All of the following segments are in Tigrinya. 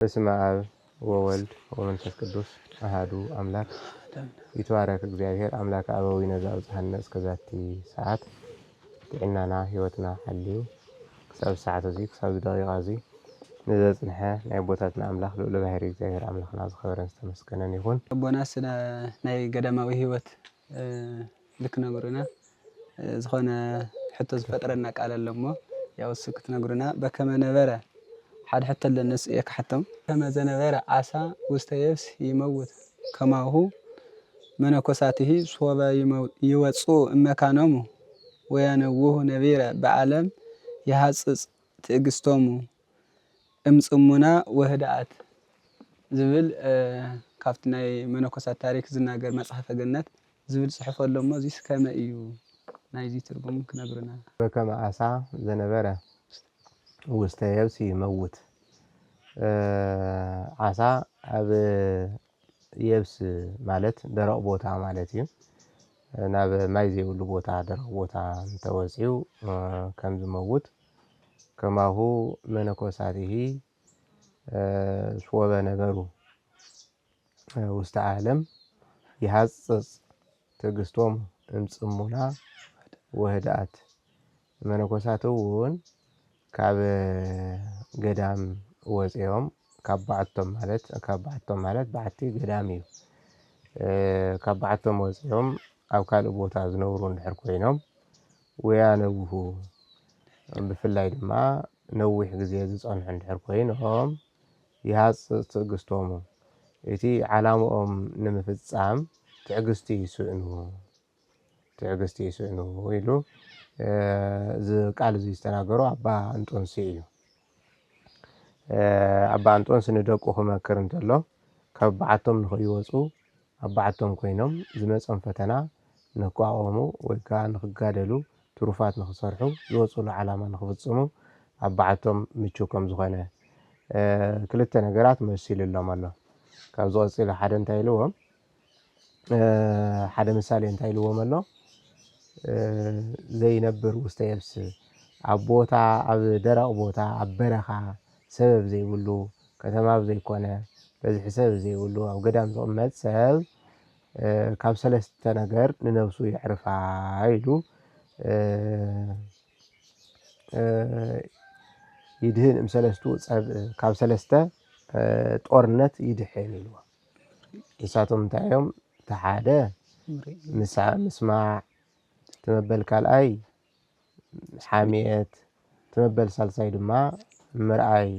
በስመ አብ ወወልድ ወመንፈስ ቅዱስ አሐዱ አምላክ ይትባረክ እግዚአብሔር አምላክ አበዊነ ዘአብጽሐነ እስከዛቲ ሰዓት ጥዕናና ህይወትና ሓልዩ ክሳብ ሰዓት እዚ ክሳብ ደቂቃ እዚ ንዘጽንሐ ናይ ቦታትና አምላክ ልዑል ባሕሪ እግዚአብሔር አምላክና ዝኸበረን ዝተመስገነን ይሁን። ቦናስ ናይ ገዳማዊ ህይወት ልክነግሩና ዝኾነ ሕቶ ዝፈጥረና ቃል ኣለሞ ያው እሱ ክትነግሩና በከመ ነበረ حد حتى للناس يكحتم كما زنبر عسى وستيبس يموت كما هو منكوساته صوبا يوصو مكانهم وينوه نبيره بعالم يحصص تغستومو امصمنا وهدات زبل كافتناي منكوسات تاريخ زناغر مصحف جنات زبل صحف لهم زيس كما ايو نايزي ترجم كنغرنا بكما عسى زنبر وستيبس يموت ዓሳ ኣብ የብስ ማለት ደረቕ ቦታ ማለት እዩ። ናብ ማይ ዘይብሉ ቦታ ደረቕ ቦታ እንተወፂኡ ከም ዝመውት ከማሁ መነኮሳቲሂ ሶበ ነበሩ ውስተ ዓለም ይሐጽጽ ትዕግስቶም እምጽሙና ወህድአት መነኮሳት እውን ካብ ገዳም ወፂኦም ካብ በዓቶም ማለት በዓቲ ገዳም እዩ። ካብ በዓቶም ወፂኦም ኣብ ካልእ ቦታ ዝነብሩ እንድሕር ኮይኖም ወያነውሁ ብፍላይ ድማ ነዊሕ ግዜ ዝጸንሑ እንድሕር ኮይኖም ይሐጽጽ ትዕግስቶሙ እቲ ዓላምኦም ንምፍጻም ትዕግስቲ ይስዕኑ ኢሉ እዚ ቃል እዚ ዝተናገሮ ኣባ እንጦንስ እዩ። ኣባ እንጦንስ ንደቁ ክመክር እንተሎ ካብ በዓቶም ንኸይወፁ ኣብ በዓቶም ኮይኖም ዝመጸም ፈተና ንክቋወሙ ወይ ከዓ ንክጋደሉ ትሩፋት ንክሰርሑ ዝወፅሉ ዓላማ ንክፍጽሙ ኣብ በዓቶም ምቹው ከም ዝኾነ ክልተ ነገራት መሲሉሎም ኣሎ። ካብ ዝቐፂሉ ሓደ እንታይ ኢልዎም ሓደ ምሳሌ እንታይ ኢልዎም ኣሎ ዘይነብር ውስተ የብስ ኣብ ቦታ ኣብ ደረቕ ቦታ ኣብ በረኻ ሰብ ዘይብሉ ከተማ ዘይኮነ በዝሒ ሰብ ዘይብሉ ኣብ ገዳም ዝቕመጥ ሰብ ካብ ሰለስተ ነገር ንነብሱ የዕርፋ ኢሉ ይድህን እምሰለስቱ ካብ ሰለስተ ጦርነት ይድሕን ኢልዎ። ንሳቶም እንታይ እዮም? እቲ ሓደ ምስማዕ፣ ትመበል ካልኣይ ሓምየት፣ ትመበል ሳልሳይ ድማ ምርኣይ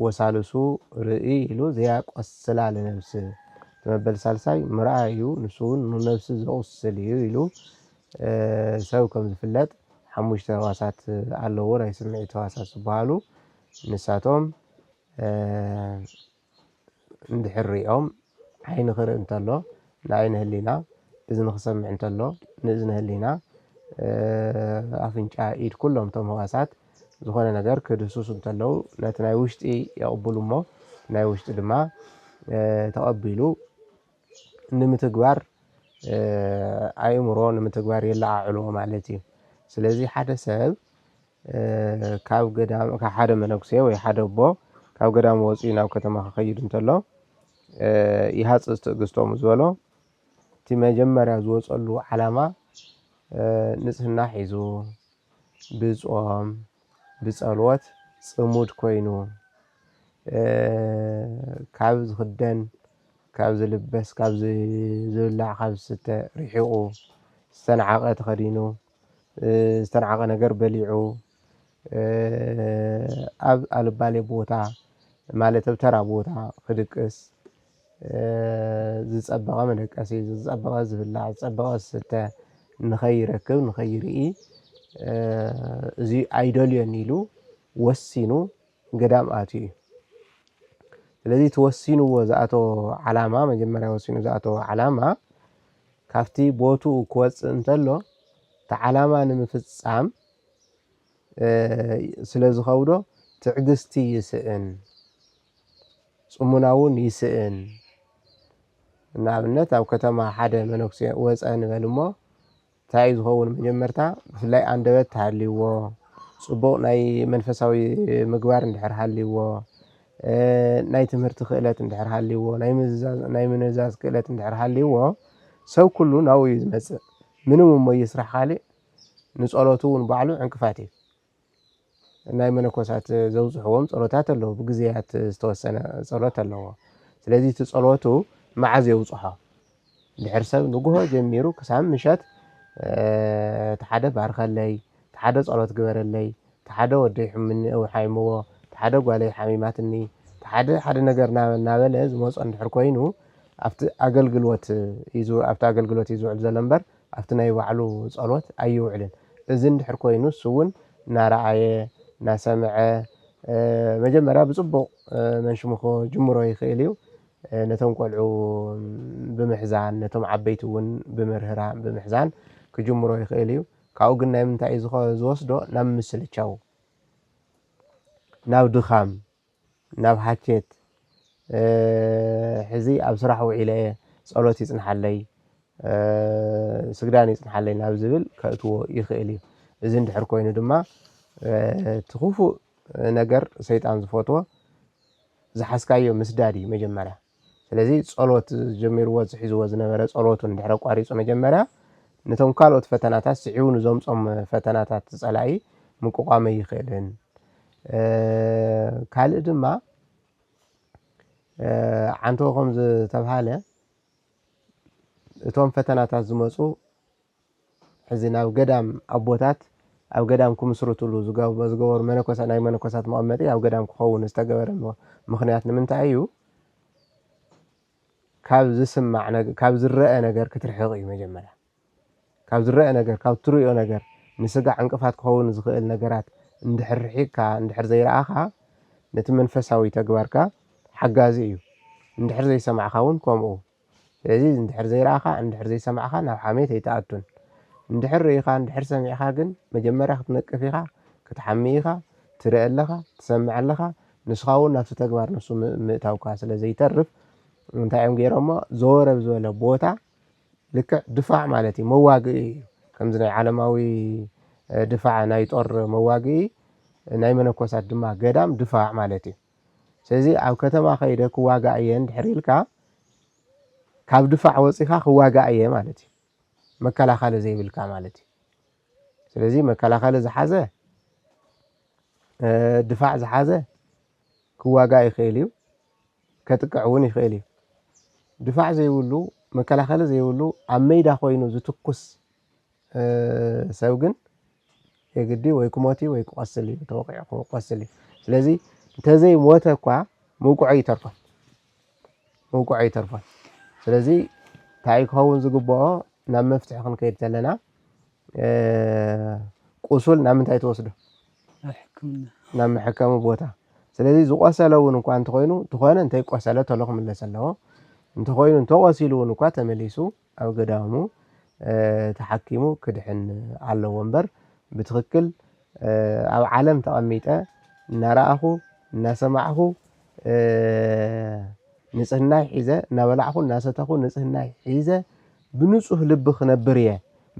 ወሳልሱ ርኢ ኢሉ ዘያቆስላ ለነብስ ትመበል ሳልሳይ ምርኣይ እዩ ንሱ እውን ንነብሲ ዘቁስል እዩ ኢሉ ሰብ ከም ዝፍለጥ ሓሙሽተ ህዋሳት ኣለዎ ናይ ስምዒት ህዋሳት ዝበሃሉ ንሳቶም እንድሕር ሪኦም ዓይኒ ክርኢ እንተሎ ንዓይኒ ህሊና እዝኒ ክሰምዕ እንተሎ ንእዝኒ ህሊና ኣፍንጫ ኢድ ኩሎም እቶም ህዋሳት ዝኾነ ነገር ክድህስሱ እንተለው ነቲ ናይ ውሽጢ የቕብሉ እሞ ናይ ውሽጢ ድማ ተቐቢሉ ንምትግባር ኣእምሮ ንምትግባር የለዓዕልዎ ማለት እዩ። ስለዚ ሓደ ሰብ ካብ ገዳም ካብ ሓደ መነኩሴ ወይ ሓደ ኣቦ ካብ ገዳም ወፂኡ ናብ ከተማ ክኸይድ እንተሎ ይሐጽጽ ትዕግስቶሙ ዝበሎ እቲ መጀመርያ ዝወፀሉ ዓላማ ንጽህና ሒዙ ብጾም ብጸሎት ጽሙድ ኮይኑ ካብ ዝኽደን ካብ ዝልበስ ካብ ዝብላዕ ካብ ዝስተ ርሒቑ ዝተነዓቐ ተኸዲኑ ዝተነዓቐ ነገር በሊዑ ኣብ ኣልባሌ ቦታ ማለት ኣብ ተራ ቦታ ክድቅስ ዝጸበቐ መደቀሲ ዝጸበቐ ዝብላዕ ዝጸበቐ ዝስተ ንኸይረክብ ንኸይርኢ እዚ ኣይደልዮን ኢሉ ወሲኑ ገዳም ኣትዩ እዩ። ስለዚ ተወሲንዎ ዝኣተወ ዓላማ መጀመርያ ወሲኑ ዝኣተወ ዓላማ ካብቲ ቦትኡ ክወፅእ እንተሎ እቲ ዓላማ ንምፍጻም ስለ ዝኸብዶ ትዕግስቲ ይስእን ጽሙና እውን ይስእን። ንኣብነት ኣብ ከተማ ሓደ መነኩሴ ወፀ ንበል እሞ እንታይ ዝኸውን መጀመርታ ብፍላይ ኣንደበት ሃልይዎ ጽቡቕ ናይ መንፈሳዊ ምግባር እንድሕር ሃልይዎ ናይ ትምህርቲ ክእለት እንድሕር ሃልይዎ ናይ ምንዛዝ ክእለት እንድሕር ሃልይዎ ሰብ ኩሉ ናብኡ እዩ ዝመፅእ ምንም እሞ ይስራሕ ካልእ ንፀሎቱ እውን ባዕሉ ዕንቅፋት እዩ ናይ መነኮሳት ዘውፅሕዎም ፀሎታት ኣለዉ ብግዜያት ዝተወሰነ ፀሎት ኣለዎ ስለዚ እቲ ፀሎቱ መዓዝ የውፅሖ ድሕር ሰብ ንጉሆ ጀሚሩ ክሳብ ምሸት ተሓደ ባርከለይ ተሓደ ፀሎት ግበረለይ ተሓደ ወደይ ሕምኒ او ሓይምዎ ተሓደ ጓለይ ሓሚማትኒ ተሓደ ነገር ናበለ ዝመፆ እንድሕር ኮይኑ ኣብቲ ኣገልግሎት ይዝውዕል ዘሎ እምበር ኣብቲ ናይ ባዕሉ ፀሎት ኣይውዕልን እዚ እንድሕር ኮይኑ እሱ እውን እናረኣየ እናሰምዐ መጀመርያ ብፅቡቕ መንሽምኮ ጅምሮ ይኽእል እዩ ነቶም ቆልዑ ብምሕዛን ነቶም ዓበይቲ እውን ብምርህራን ብምሕዛን ክጅምሮ ይኽእል እዩ ካብኡ ግን ናይ ምንታይ እዩ ዝወስዶ ናብ ምስልቻው ናብ ድኻም ናብ ሃኬት ሕዚ ኣብ ስራሕ ውዒለ ፀሎት ይፅንሓለይ ስግዳን ይፅንሓለይ ናብ ዝብል ከእትዎ ይኽእል እዩ እዚ እንድሕር ኮይኑ ድማ ትኹፉእ ነገር ሰይጣን ዝፈትዎ ዝሓስካዮ ምስዳድ እዩ መጀመርያ ስለዚ ፀሎት ጀሚርዎ ዝሒዝዎ ዝነበረ ፀሎቱ እንድሕር ኣቋሪፁ መጀመርያ ነቶም ካልኦት ፈተናታት ስዒቡ ንዘምፆም ፈተናታት ፀላኢ ምቁቋመ ይኽእልን ካልእ ድማ ዓንቶ ከም ዝተባሃለ እቶም ፈተናታት ዝመፁ ሕዚ ናብ ገዳም ኣቦታት ኣብ ገዳም ክምስርትሉ ዝገበሩ መነኮሳት ናይ መነኮሳት መቐመጢ ኣብ ገዳም ክኸውን ዝተገበረ ምክንያት ንምንታይ እዩ ካብ ዝረአ ነገር ክትርሕቕ እዩ መጀመርያ ካብ ዝረአ ነገር ካብ ትሪኦ ነገር ንስጋ ዕንቅፋት ክኸውን ዝኽእል ነገራት እንድሕር ርሒቕካ እንድሕር ዘይረኣኻ ነቲ መንፈሳዊ ተግባርካ ሓጋዚ እዩ እንድሕር ዘይሰማዕካ እውን ከምኡ ስለዚ እንድሕር ዘይረኣኻ እንድሕር ዘይሰማዕካ ናብ ሓሜት ኣይተኣቱን እንድሕር ርኢኻ እንድሕር ሰሚዕኻ ግን መጀመርያ ክትነቅፍ ኢኻ ክትሓሚ ኢኻ ትርኢ ኣለኻ ትሰምዕ ኣለኻ ንስኻ እውን ናብቲ ተግባር ንሱ ምእታውካ ስለዘይተርፍ እንታይ እዮም ገይሮሞ ዘወረብ ዝበለ ቦታ ልክዕ ድፋዕ ማለት እዩ መዋግኢ እዩ ከምዚ ናይ ዓለማዊ ድፋዕ ናይ ጦር መዋግኢ ናይ መነኮሳት ድማ ገዳም ድፋዕ ማለት እዩ ስለዚ ኣብ ከተማ ከይደ ክዋጋእ እየ እንድሕር ኢልካ ካብ ድፋዕ ወፂኻ ክዋጋእ እየ ማለት እዩ መከላኸሊ ዘይብልካ ማለት እዩ ስለዚ መከላኸሊ ዝሓዘ ድፋዕ ዝሓዘ ክዋጋእ ይኽእል እዩ ከጥቅዕ እውን ይኽእል እዩ ድፋዕ ዘይብሉ መከላኸሊ ዘይብሉ ኣብ ሜዳ ኮይኑ ዝትኩስ ሰብ ግን የግዲ ወይ ክሞት ወይ ክቆስል እዩ ተወቂዑ ክቆስል እዩ ስለዚ እንተዘይ ሞተ እኳ ምውቁዑ ይተርፋል ስለዚ እንታይ ክኸውን ዝግብኦ ናብ መፍትሒ ክንከይድ ዘለና ቁሱል ናብ ምንታይ ትወስዶ ናብ መሕከሚ ቦታ ስለዚ ዝቆሰለ እውን እኳ እንተኮይኑ ተኾነ እንተይቆሰለ ተሎ ክምለስ ኣለዎ እንተኮይኑ እንተቆሲሉ እውን እኳ ተመሊሱ ኣብ ገዳሙ ተሓኪሙ ክድሕን ኣለዎ እምበር ብትክክል ኣብ ዓለም ተቐሚጠ እናረኣኹ እናሰማዕኹ ንጽህናይ ሒዘ እናበላዕኹ እናሰተኹ ንጽህናይ ሒዘ ብንጹህ ልቢ ክነብር እየ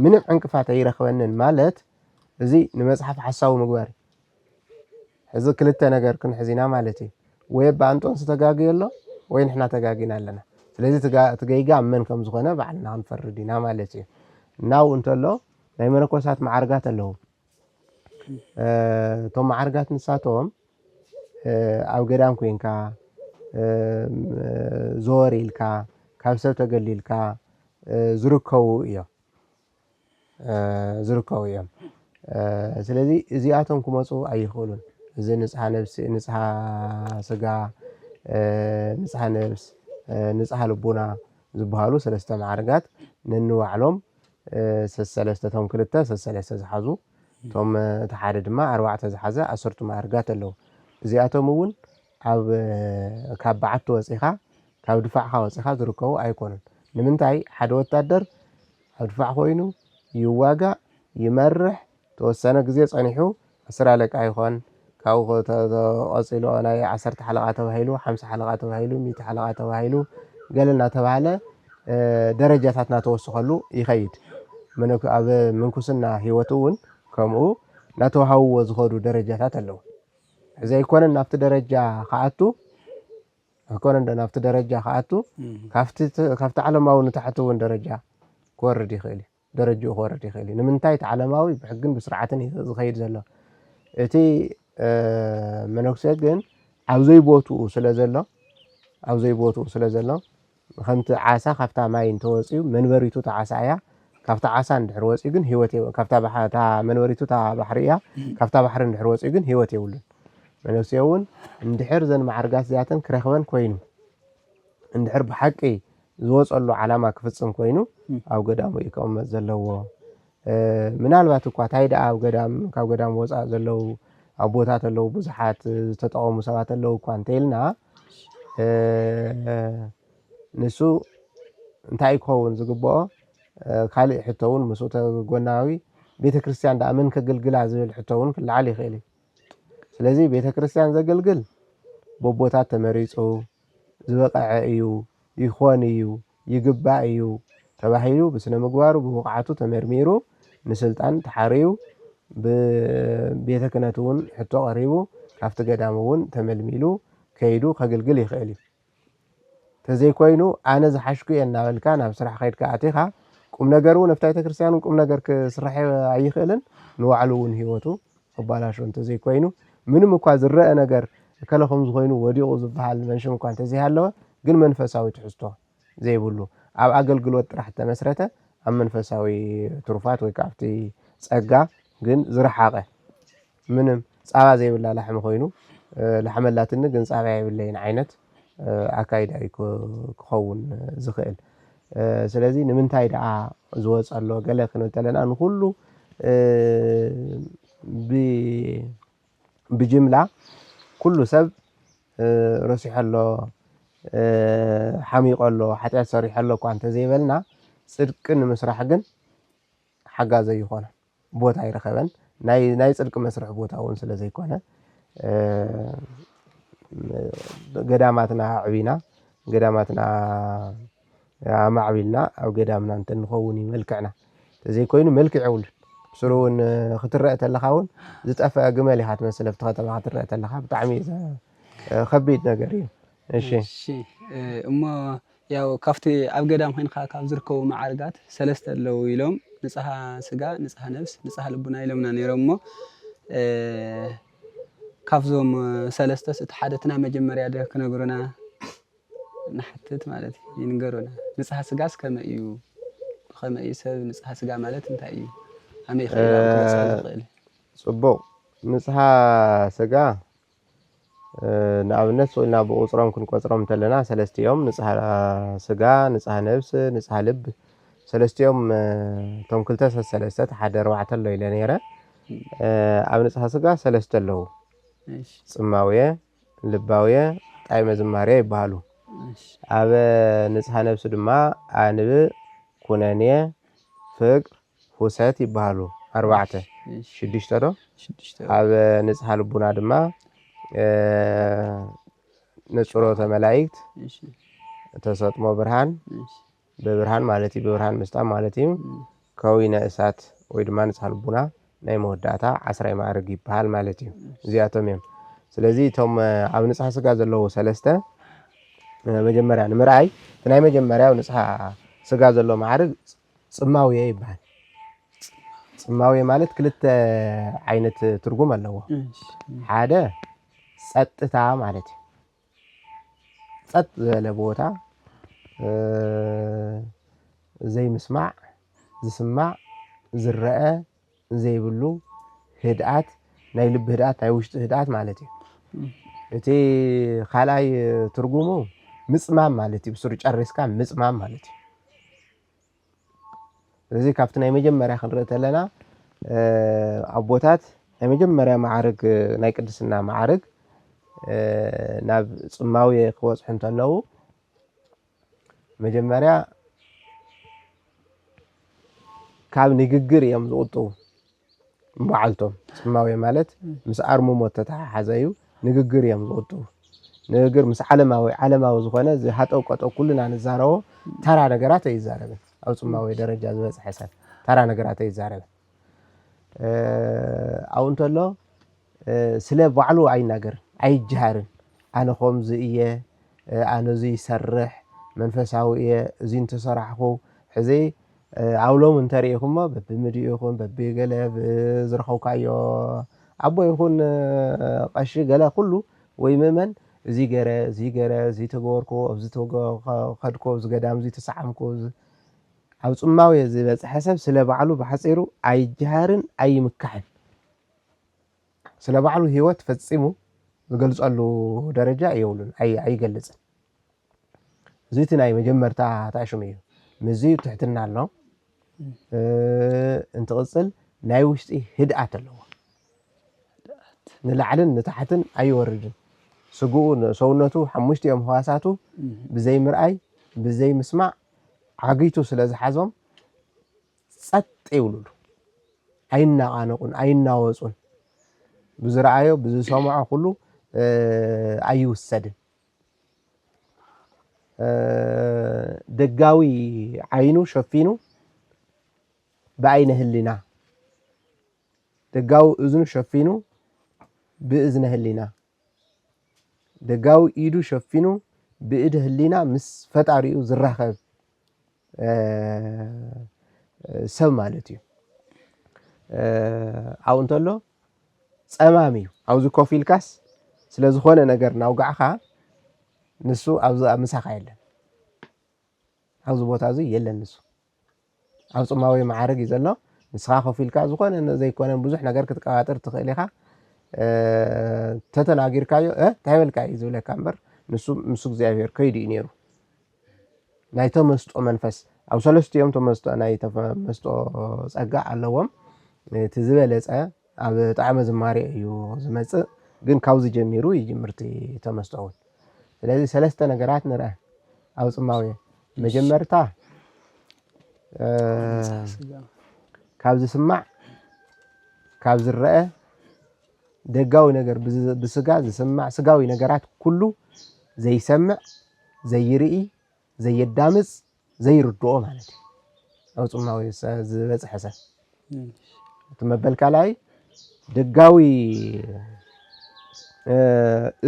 ምንም ዕንቅፋት ኣይረኽበንን ማለት እዚ ንመጽሓፍ ሓሳቡ ምግባር ሕዚ ክልተ ነገር ክንሕዚና ማለት እዩ ወይ በአንጦንስ ተጋግዮ ኣሎ ወይ ንሕና ተጋጊና ኣለና ስለዚ ትገይጋ መን ከም ዝኾነ ባዕልና ክንፈርድ ኢና ማለት እዩ ናው እንተሎ ናይ መነኮሳት ማዕርጋት ኣለዉ እቶም ማዕርጋት ንሳቶም ኣብ ገዳም ኮንካ ዞር ኢልካ ካብ ሰብ ተገሊልካ ዝርከቡ እዮም ስለዚ እዚኣቶም ክመፁ ኣይኽእሉን እዚ ንጽሓ ነብሲ ንጽሓ ስጋ ንጽሓ ነብስ ንጽሓ ልቡና ዝበሃሉ ሰለስተ ማዕርጋት ነንባዕሎም ሰለስተቶም ክልተ ሰለስተ ዝሓዙ ቶም ተሓደ ድማ 4 ዝሓዘ 10 ማዕርጋት ኣለዉ እዚኣቶም እውን ኣብ ካብ በዓቲ ወፂኻ ካብ ድፋዕካ ወፂኻ ዝርከቡ ኣይኮኑን ንምንታይ ሓደ ወታደር ኣብ ድፋዕ ኮይኑ ይዋጋእ ይመርሕ ተወሰነ ግዜ ጸኒሑ 10 ኣለቃ ይኾን ካብኡ ተቐፂሉ ናይ 10 ሓለቓ ተባሂሉ 50 ሓለቓ ተባሂሉ 100 ሓለቓ ተባሂሉ ገለ እናተባሃለ ደረጃታት እናተወስኸሉ ይኸይድ ኣብ ምንኩስና ሂወቱ እውን ከምኡ እናተዋሃብዎ ዝኸዱ ደረጃታት ኣለዉ እዚ ኣይኮነን ናብቲ ደረጃ ከኣቱ أكون عندنا في درجة خاطو كافت علماوي نتحته وين درجة كوردي خيلي درجة كوردي خيلي نمنتايت علماوي بحقن بسرعتني زخير زلا إتي منوكسي جن عاوزي بوتو سلازلا عاوزي بوتو سلازلا خمت عاسا خفتا ماين توصيو منوريتو تا عاسايا كافتا عاسا ندحر وصي جن هيوتي كافتا بحتا منوريتو تا بحريا كافتا بحر ندحر وصي جن هيوتي ولن منوسيون اندحر زن معرقات زياتن كرخبن كوينو اندحر بحقي زوصلو علامه كفصم كوينو او قدامو يقوم زلو ምናልባት እኳ ታይዳ ኣብ ገዳም ካብ ገዳም ወፃ ዘለው ኣቦታት ኣለው ብዙሓት ዝተጠቀሙ ሰባት ኣለው እኳ እንተይልና ንሱ እንታይ ይከውን ዝግብኦ ካልእ ሕቶውን ምስኡ ተጎናዊ ቤተክርስትያን ዳኣመን ከገልግላ ዝብል ሕቶውን ክልዓል ይኽእል ስለዚ ቤተክርስትያን ዘገልግል ቦቦታት ተመሪጹ ዝበቃዐ እዩ ይኾን እዩ ይግባእ እዩ ተባሂሉ በስነ ምግባሩ ብብቅዓቱ ተመርሚሩ ንስልጣን ተሓሪዩ በቤተ ክህነቱን ሕቶ ቀሪቡ ካብቲ ገዳሙን ተመልሚሉ ከይዱ ከገልግል ይኽእል እዩ ተዘይ ኮይኑ ኣነ ዝሓሽኩ እናበልካ ናብ ስራሕ ከይድካ ኣቲኻ ቁም ነገሩ ነፍታ ቤተ ክርስቲያኑ ቁም ነገር ክስራሕ ኣይኽእልን ንባዕሉን ህይወቱ ኣባላሽው እንተዘይ ኮይኑ ምንም እኳ ዝረአ ነገር ከለኹም ዝኾይኑ ወዲቑ ዝበሃል መንሽም እኳ እንተዘይ ሃለወ ግን መንፈሳዊ ትሕዝቶ ዘይብሉ ኣብ ኣገልግሎት ጥራሕ ተመስረተ ኣብ መንፈሳዊ ትሩፋት ወይ ካፍቲ ጸጋ ግን ዝረሓቀ ምንም ጻባ ዘይብላ ላሕሚ ኮይኑ ላሕመላትን ግን ጻባ ይብለይን ዓይነት ኣካይዳ ክኸውን ዝኽእል ስለዚ ንምንታይ ደኣ ዝወጸሎ ገለ ክንተለና ንኩሉ ብጅምላ ኩሉ ሰብ ረሲሐሎ ሓሚቆሎ ሓጢያት ሰሪሐሎ እኳ እንተዘይበልና ጽድቅ ንምስራሕ ግን ሓጋዘ ይኾነ ቦታ ይረኸበን ናይ ጽድቅ መስርሕ ቦታ እውን ስለ ዘይኮነ ገዳማትና ዕቢና ገዳማትና ማዕቢልና ኣብ ገዳምና እንተንኸውን ይመልክዕና ተዘይ ኮይኑ መልክዕ ይውል ስሩን ክትረአ ተለኻውን ዝጠፍአ ግመል ኢኻ ትመስል ኣብቲ ከተማ ክትረአ ተለኻ ብጣዕሚ ከቢድ ነገር እዩ እሺ እሞ ያው ካፍቲ ኣብ ገዳም ኮይንካ ካብ ዝርከቡ ማዕርጋት ሰለስተ ኣለው ኢሎም ንጽሃ ስጋ ንጽሃ ነፍስ ንጽሃ ልቡና ኢሎምና ነይሮሞ ካብዞም ሰለስተስ እቲ ሓደትና መጀመርያ ደ ክነግሩና ንሓትት ማለት ይንገሩና ንጽሃ ስጋስ ከመይ እዩ ከመይ እዩ ሰብ ንጽሃ ስጋ ማለት እንታይ እዩ ከመይ ይኽእል ክበጽል ጽቡቕ ንጽሃ ስጋ ንኣብነት ሰውና ብቁጽሮም ክንቆጽሮም ተለና ሰለስቲኦም ንጽሃ ስጋ ንጽሃ ነፍስ ንጽሃ ልብ ሰለስቲኦም ቶም ክልተ ሰለስተ ሓደ ኣርባዕተ ኣሎ ኢለ ነይረ ኣብ ንጽሃ ስጋ ሰለስተ ኣለዉ ጽማውየ ልባውየ ጣዕመ ዝማርያ ይባሃሉ ኣብ ንጽሃ ነፍስ ድማ ኣንብ ኩነንየ ፍቅር ሁሰት ይባሃሉ ኣርባዕተ ሽዱሽተ ዶ ኣብ ንጽሃ ልቡና ድማ ነጽሮተ መላእክት ተሰጥሞ ብርሃን በብርሃን ማለት እዩ በብርሃን መስጣም ማለት እዩ ከዊነ እሳት ወይ ድማ ንጽሃ ልቡና ናይ መወዳእታ 10 ማዕርግ ይባሃል ማለት እዩ እዚኣቶም እዮም ስለዚ ቶም ኣብ ንጽሃ ስጋ ዘለዎ ሰለስተ መጀመርያ ንምርኣይ ናይ መጀመርያው ንጽሃ ስጋ ዘሎ ማዕርግ ጽማውየ ይባሃል ጽማውየ ማለት ክልተ ዓይነት ትርጉም ኣለዎ ሓደ ጸጥታ ማለት እዩ ጸጥ ዝበለ ቦታ ዘይምስማዕ ዝስማዕ ዝረአ ዘይብሉ ህድኣት ናይ ልብ ህድኣት ናይ ውሽጢ ህድኣት ማለት እዩ እቲ ካልኣይ ትርጉሙ ምጽማም ማለት እዩ ብስሩ ጨሪስካ ምጽማም ማለት እዩ ስለዚ ካብቲ ናይ መጀመርያ ክንርኢ ተለና ኣቦታት ናይ መጀመርያ ማዕርግ ናይ ቅድስና ማዕርግ ናብ ጽማውየ ክወጽሑ እንተለዉ መጀመርያ ካብ ንግግር እዮም ዝቁጥቡ በዓልቶም ጽማውየ ማለት ምስ ኣርምሞ ተተሓሓዘ እዩ ንግግር እዮም ዝቁጥቡ ንግግር ምስ ዓለማዊ ዝኾነ ዝሃጠው ቆጠው ኩልና ንዛረቦ ተራ ነገራት ኣይዛረብን ኣብ ጽማውየ ደረጃ ዝበጽሐ ሰብ ተራ ነገራት ኣይዛረብን ኣው እንተሎ ስለ ባዕሉ ኣይናገርን ኣይጅሃርን ኣነ ኸምዚ እየ أنا زي سرح منفساوية زين تسرحكو حزي عولو من تاريخهم ما ببمدي يكون ببيجلا بزرخو كايو عبو يكون قشي جلا كله ويممن زي جرا زي تجوركو أو زي تجور خدكو زي قدام زي تسعمكو أو تسمعوا زي بس حسب سلبعلو بحسيرو أي جهارن أي مكحل سلبعلو هو تفتصمو بقلص قالو درجة يقولون أي قلص زيتنا أي مجمرتا تعشميه مزيو تحتنا الله انت قصل ناي وشتي هدأت اللو نلعلن نتحتن أي ورجن سقون سونتو حمشتي يوم هواساتو بزي مرأي بزي مسمع عقيتو سلاز حزم صت يقولوا أين قانقون أين ناوزون بزرعيو بزسمعه كله أيو السدن دقاوي عينو شفينو بعين هلنا دقاو إذنو شفينو بإذن هلنا دقاو إيدو شفينو بإيد هلنا مس فتعريو زرخب سب مالتيو أو انتلو صماميو أو زو كوفيل كاس سلازخونه ነገር ናውጋዕኻ ንሱ ኣብዚ ምሳኻ የለን ኣብዚ ቦታ እዚ የለን ንሱ ኣብ ጽማዊ ማዕረግ ይዘሎ ንስኻ ኮፊልካ ዝኾነ ዘይኮነ ብዙሕ ነገር ክትቀባጥር ትኽእል ኢኻ ተተናጊርካዮ ታይበልካ ይዝብለካ እምበር ንሱ ምስ እግዚአብሔር ከይዲ ነይሩ ናይ ተመስጦ መንፈስ ኣብ ሰለስቲኦም ተመስጦ ናይ ተመስጦ ጸጋ ኣለዎም እቲ ዝበለጸ ኣብ ጣዕመ ዝማሬ እዩ ዝመጽእ ግን ካብዚ ጀሚሩ ይጅምርቲ ተመስጦውን ስለዚህ ሰለስተ ነገራት ንርአ ኣብ ጽማዊ መጀመርታ ካብዚ ስማዕ ካብ ዝረአ ደጋዊ ነገር ብስጋ ዝስማዕ ስጋዊ ነገራት ኩሉ ዘይሰምዕ ዘይርኢ ዘየዳምጽ ዘይርድኦ ማለት እዩ ኣብ ጽማዊ ዝበጽሐ ሰብ ትመበልካ ላይ ደጋዊ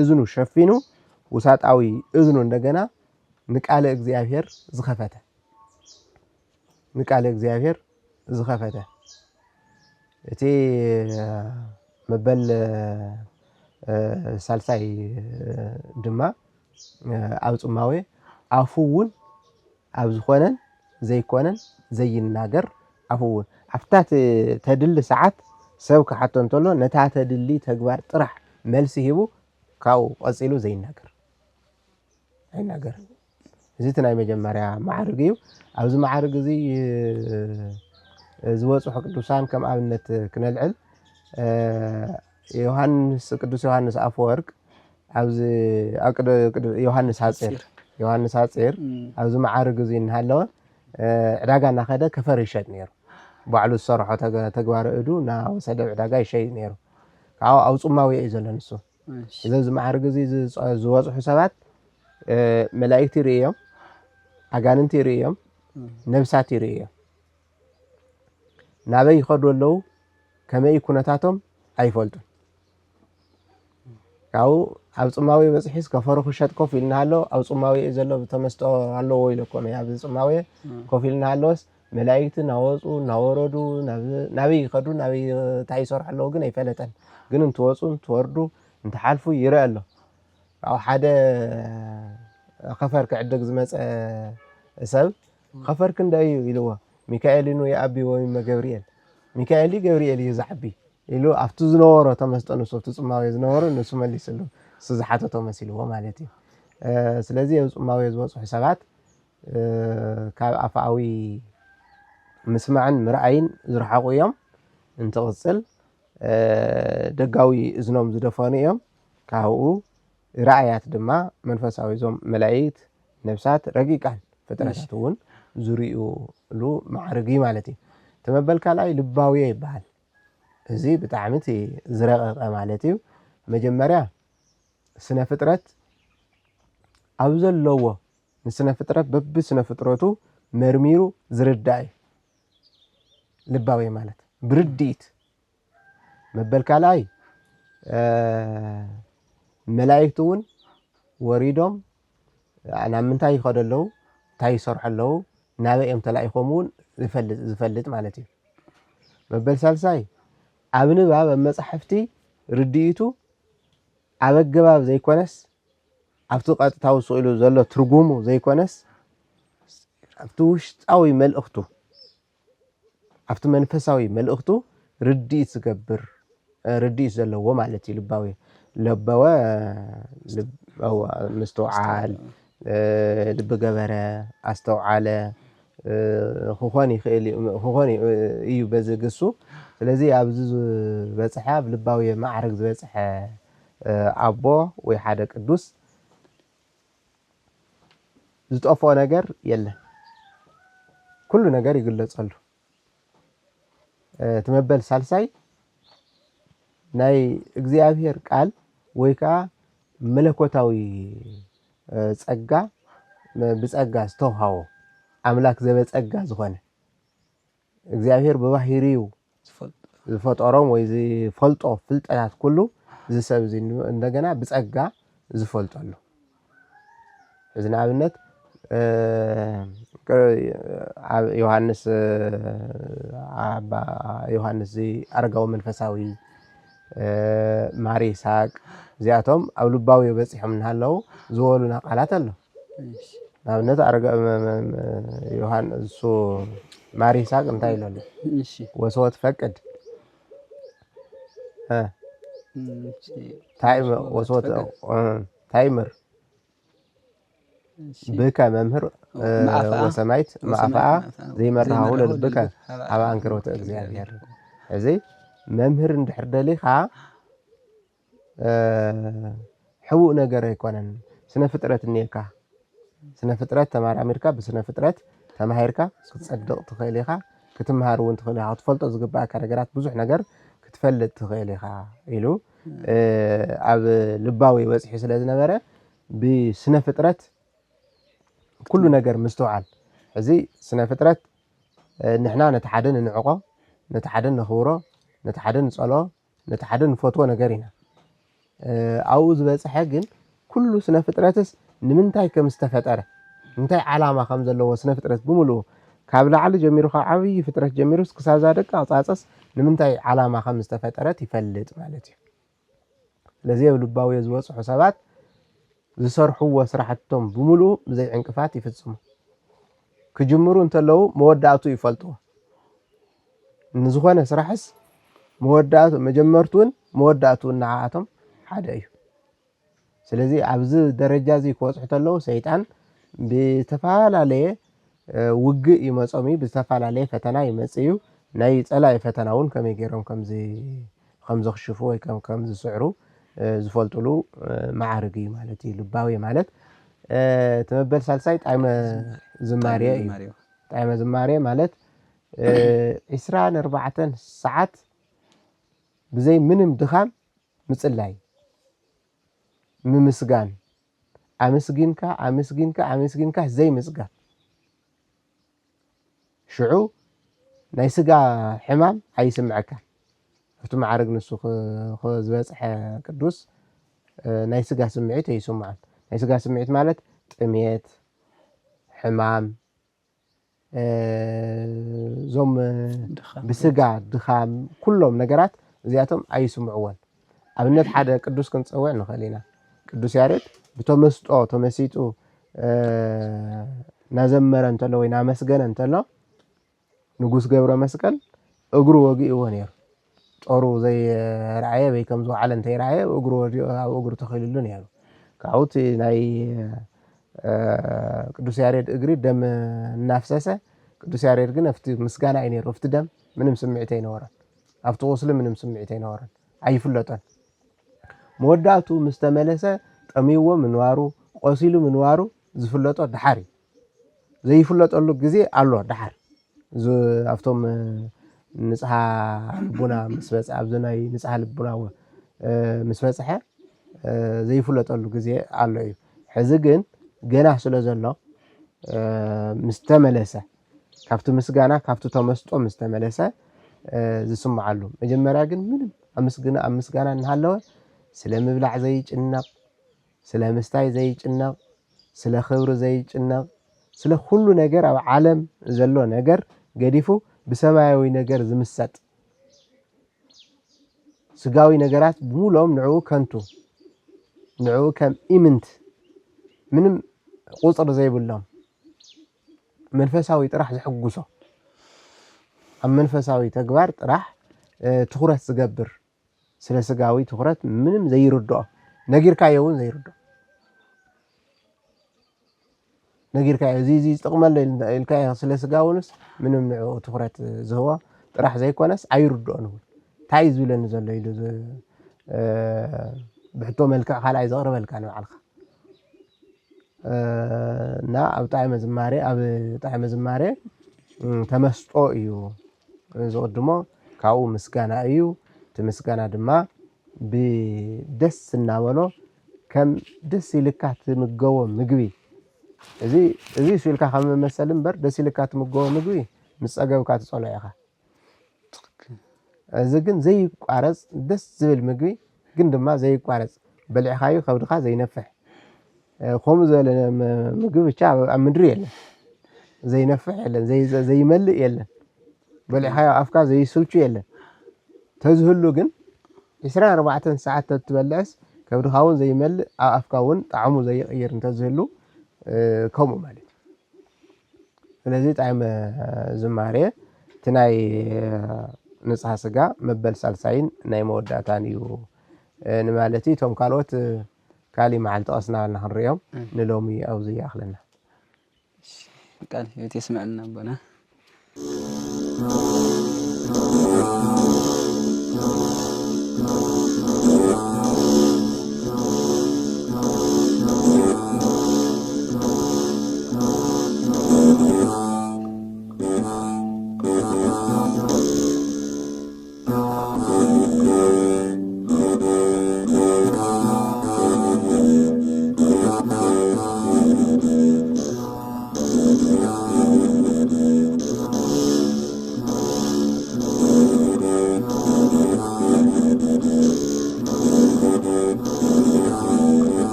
እዝኑ ሸፊኑ ውሳጣዊ እዝኑ እንደገና ንቃለ እግዚአብሔር ዝኸፈተ ንቃለ እግዚአብሔር ዝኸፈተ እቲ መበል ሳልሳይ ድማ ኣብ ጽማዊ አፉውን ኣብ ዝኾነን ዘይኮነን ዘይናገር አፉውን አፍታት ተድሊ ሰዓት ሰብ ከሓቶ እንተሎ ነታ ተድሊ ተግባር ጥራሕ መልሲ ሂቡ ካው ቀጺሉ ዘይናገር አይናገር እዚ ናይ መጀመርያ ማዕርግ እዩ ኣብዚ ማዕርግ እዚ ዝወጽሑ ቅዱሳን ከም ኣብነት ክነልዕል ቅዱስ ዮሐንስ አፈወርቅ ኣብዚ ዮሐንስ ሐጺር ኣብዚ ማዕርግ እዚ እንሃለወ ዕዳጋ እናኸደ ከፈር ይሸጥ ነይሩ ባዕሉ ዝሰርሖ ተግባር እዱ ና ወሰደ ዕዳጋ ይሸጥ ነይሩ ካው ኣብ ጽማዊ እዩ ዘሎ ንሱ እዚ ማዕርግ እዚ ዝወጽሑ ሰባት መላእክት ይርእዮም ኣጋንንት ይርእዮም ነብሳት ይርእዮም ናበይ ይኸዱ ኣለዉ ከመይ ኩነታቶም ኣይፈልጡን ካው ኣብ ጽማዊ በጽሒስ ከፈሩ ክሸጥ ኮፍ ኢልና ኣሎ ኣብ ጽማዊ እዩ ዘሎ ተመስጦ ኣለዎ ኢለኩም ኣብ ጽማዊ ኮፍ ኢልና ኣሎስ መላእክት ናወጹ ናወረዱ ናበይ ይኸዱ ናበይ ታይ ይሰርሑ ኣለዉ ግን ኣይፈለጠን ግን እንትወጹ እንትወርዱ እንትሓልፉ ይረአ ኣሎ ኣብ ሓደ ከፈር ክዕድግ ዝመጸ ሰብ ከፈር ክንደይ ኢልዎ ሚካኤል ኑ የአቢ ወይ ገብርኤል ሚካኤል ገብርኤል ይዛዕቢ ኢሉ ኣብቱ ዝነበሮ ተመስጦ ንሱ ጽማዊ ዝነበሮ ንሱ መልስሉ ዝሓተቶ መሲልዎ ማለት እዩ ስለዚህ ኣብ ጽማዊ ዝወጽሑ ሰባት ካብ ኣፍኣዊ ምስማዕን ምርኣይን ዝረሓቁ እዮም እንትቕጽል ደጋዊ እዝኖም ዝደፈኑ እዮም ካብኡ ራእያት ድማ መንፈሳዊ ዞም መላእክት ነብሳት ረቂቃን ፍጥረታት እውን ዝርእዩሉ ማዕርግ ማለት እዩ ተመበልካ ላይ ልባዊ ይባሃል እዚ ብጣዕሚ ዝረቀቀ ማለት እዩ መጀመርያ ስነ ፍጥረት ኣብ ዘለዎ ንስነ ፍጥረት በብ ስነ ፍጥረቱ መርሚሩ ዝርዳእ ልባዊ ማለት ብርዲት መበልካ ላይ መላእክት እውን ወሪዶም ናብ ምንታይ ይኸዱ ኣለዉ እንታይ ይሰርሑ ኣለዉ ናበኦም ተላኢኾምውን ዝፈልጥ ማለት እዩ መበል ሳልሳይ ኣብ ንባብ ኣብ መጻሕፍቲ ርድኢቱ ኣብ ኣገባብ ዘይኮነስ ኣብቲ ቀጥታዊ ስኢሉ ዘሎ ትርጉሙ ዘይኮነስ ኣብቲ ውሽጣዊ መልእኽቱ ኣብቲ መንፈሳዊ መልእኽቱ ርድኢት ዝገብር ርድኢት ዘለዎ ማለት እዩ ለበወ ምስተውዓል ልቢ ገበረ ኣስተውዓለ ክኾን እዩ በዚ ግሱ ስለዚ ኣብዚ ዝበፅሐ ኣብ ልባዊ ማዕረግ ዝበፅሐ ኣቦ ወይ ሓደ ቅዱስ ዝጠፍኦ ነገር የለን ኩሉ ነገር ይግለጸሉ ትመበል ሳልሳይ ናይ እግዚአብሔር ቃል ወይ ከዓ መለኮታዊ ጸጋ ብጸጋ ዝተውሃቦ ኣምላክ ዘበጸጋ ዝኾነ እግዚአብሔር በባህሪው ዝፈጠሮም ወይ ዝፈልጦ ፍልጠታት ኩሉ ዝሰብ እንደገና ብጸጋ ዝፈልጠሉ እዚ ንኣብነት ዮሐንስ ዮሐንስ ኣረጋዊ መንፈሳዊ ማር ይስሐቅ እዚኣቶም ኣብ ልባዊ በፂሖም እናሃለዉ ዝወሉና ቃላት ኣሎ ንኣብነት ዮሐንስ ማር ይስሐቅ እንታይ ኢሉ ኣሎ ወሰወ ትፈቅድ ታይምር ብከ መምህር ወሰማይት ማእፈኣ ዘይመርሃው ለልብከ ኣብ አንክሮተ እግዚአብሔር እዚ መምህር እንድሕር ደሊኻ ሕቡእ ነገር ኣይኮነን ስነ ፍጥረት እኒካ ስነ ፍጥረት ተመራሚርካ ብስነ ፍጥረት ተማሂርካ ክትጸድቕ ትኽእል ኢኻ ክትምሃር እውን ትኽእል ኢኻ ክትፈልጦ ዝግባእካ ነገራት ብዙሕ ነገር ክትፈልጥ ትኽእል ኢኻ ኢሉ ኣብ ልባዊ በፂሑ ስለ ዝነበረ ብስነ ፍጥረት ኩሉ ነገር ምስተውዓል እዚ ስነ ፍጥረት ንሕና ነቲ ሓደ ንዕቆ ነቲ ሓደ ንኽብሮ ነቲ ሓደ ንጸሎ ነቲ ሓደ ንፈትዎ ነገር ኢና ኣብኡ ዝበፅሐ ግን ኩሉ ስነ ፍጥረትስ ንምንታይ ከም ዝተፈጠረ እንታይ ዓላማ ከም ዘለዎ ስነ ፍጥረት ብምሉኡ ካብ ላዕሊ ጀሚሩ ካብ ዓብይ ፍጥረት ጀሚሩስ ክሳብ ዛደቅ ኣውፃፅስ ንምንታይ ዓላማ ከም ዝተፈጠረት ይፈልጥ ማለት እዩ ስለዚ ኣብ ልባዊ ዝበፅሑ ሰባት ዝሰርሕዎ ስራሕቶም ብምሉኡ ብዘይ ዕንቅፋት ይፍጽሙ ክጅምሩ እንተለዉ መወዳእቱ ይፈልጥዎ ንዝኾነ ስራሕስ መወዳእቱ መጀመርቱን መወዳእቱን ንዓኣቶም ሓደ እዩ ስለዚ ኣብዚ ደረጃ እዚ ክወፅሑ ተለዉ ሰይጣን ብተፈላለየ ውግእ ይመጾም እዩ ብዝተፈላለየ ፈተና ይመጽእ እዩ ናይ ጸላኢ ፈተና እውን ከመይ ገይሮም ከም ዘኽሽፉ ወይ ከም ዝስዕሩ ዝፈልጥሉ ማዕርግ እዩ ማለት እዩ ልባዊ ማለት ተመበል ሳልሳይ ጣዕመ ዝማርየ እዩ ጣዕመ ዝማርየ ማለት 24 ሰዓት ብዘይ ምንም ድኻም ምጽላይ ምምስጋን ኣመስጊንካ ዘይ ምስጋን ሽዑ ናይ ስጋ ሕማም ኣይስምዐካ ኣብቲ ማዕርግ ንሱ ዝበፅሐ ቅዱስ ናይ ስጋ ስምዒት ኣይስምዖን ናይ ስጋ ስምዒት ማለት ጥሜት ሕማም ዞም ብስጋ ድኻም ኩሎም ነገራት እዚኣቶም ኣይስምዕዎን ኣብነት ሓደ ቅዱስ ክንፀውዕ ንኽእል ኢና ቅዱስ ያሬድ ብተመስጦ ተመሲጡ ናዘመረ እንተሎ ወይ ናመስገነ እንተሎ ንጉስ ገብረ መስቀል እግሩ ወጊእዎ ነይሩ ጦሩ ዘይረኣየ ወይ ከም ዝወዓለ እንተይረኣየ እግሩ ወዲኡ ኣብ እግሩ ተኺልሉ ነይሩ ካብኡቲ ናይ ቅዱስ ያሬድ እግሪ ደም እናፍሰሰ ቅዱስ ያሬድ ግን ኣብቲ ምስጋና እዩ ነይሩ ኣብቲ ደም ምንም ስምዒት ኣይነበሮን ኣብቲ ቁስሊ ምንም ስምዒት ኣይነበሮን ኣይፍለጦን መወዳእቱ ምስ ተመለሰ ጠሚይዎ ምንዋሩ ቆሲሉ ምንዋሩ ዝፍለጦ ድሓር እዩ ዘይፍለጠሉ ግዜ ኣሎ ድሓር ኣብቶም ንጽሓ ልቡና ምስ በፅሐ ኣብዚ ናይ ንጽሓ ልቡና ምስ በፅሐ ዘይፍለጠሉ ግዜ ኣሎ እዩ ሕዚ ግን ገና ስለ ዘሎ ምስ ተመለሰ ካብቲ ምስጋና ካብቲ ተመስጦ ምስ ተመለሰ ዝስምዓሉ መጀመርያ ግን ምንም ኣብ ምስጋና እናሃለወ ስለ ምብላዕ ዘይጭነቕ ስለ ምስታይ ዘይጭነቕ ስለ ክብሪ ዘይጭነቕ ስለ ኩሉ ነገር ኣብ ዓለም ዘሎ ነገር ገዲፉ ብሰማያዊ ነገር ዝምሰጥ ስጋዊ ነገራት ብሙሎም ንዕኡ ከንቱ ንዕኡ ከም ኢምንት ምንም ቁፅር ዘይብሎም መንፈሳዊ ጥራሕ ዝሕጉሶ ኣብ መንፈሳዊ ተግባር ጥራሕ ትኹረት ዝገብር ስለ ስጋዊ ትኹረት ምንም ዘይርድኦ ነጊርካዮ እውን ዘይርድኦ ነጊርካዮ እዚ ዝጥቕመለ ኢልካ ስለ ስጋውንስ ምንም ንዕኡ ትኹረት ዝህቦ ጥራሕ ዘይኮነስ ኣይርድኦን እውን እንታይ እዩ ዝብለኒ ዘሎ ኢሉ ብሕቶ መልክዕ ካልኣይ ዘቕርበልካ ንባዕልካ እና ኣብ ጣዕመ ዝማሬ ተመስጦ እዩ ዝቕድሞ ካብኡ ምስጋና እዩ እቲ ምስጋና ድማ ብደስ እናበሎ ከም ደስ ኢልካ ትምገቦ ምግቢ እዚ ስኢልካ ከም መሰል እምበር ደስ ኢልካ ትምገቦ ምግቢ ምስ ፀገብካ ትፀልዖ ኢኻ እዚ ግን ዘይቋረፅ ደስ ዝብል ምግቢ ግን ድማ ዘይቋረፅ በሊዕካዩ ከብድካ ዘይነፍሕ ከምኡ ዝበለ ምግቢ ብቻ ኣብ ምድሪ የለን ዘይነፍሕ የለን ዘይመልእ የለን በሊዕካዮ ኣፍካ ዘይስልቹ የለን ተዝህሉ ግን 24 ሰዓት ተትበልዕስ ከብድካ እውን ዘይመልእ ኣብ ኣፍካ እውን ጣዕሙ ዘይቕይር እንተዝህሉ ከምኡ ማለት ስለዚ ጣዕመ ዝማሬ እቲ ናይ ንፅሃ ስጋ መበል ሳልሳይን ናይ መወዳእታን እዩ ንማለት እዩ እቶም ካልኦት ካሊእ መዓልቲ ቀስና ክንሪኦም ንሎሚ ኣብዚ ይኣኽለና ቃል ህይወት ይስመዐልና ኣቦና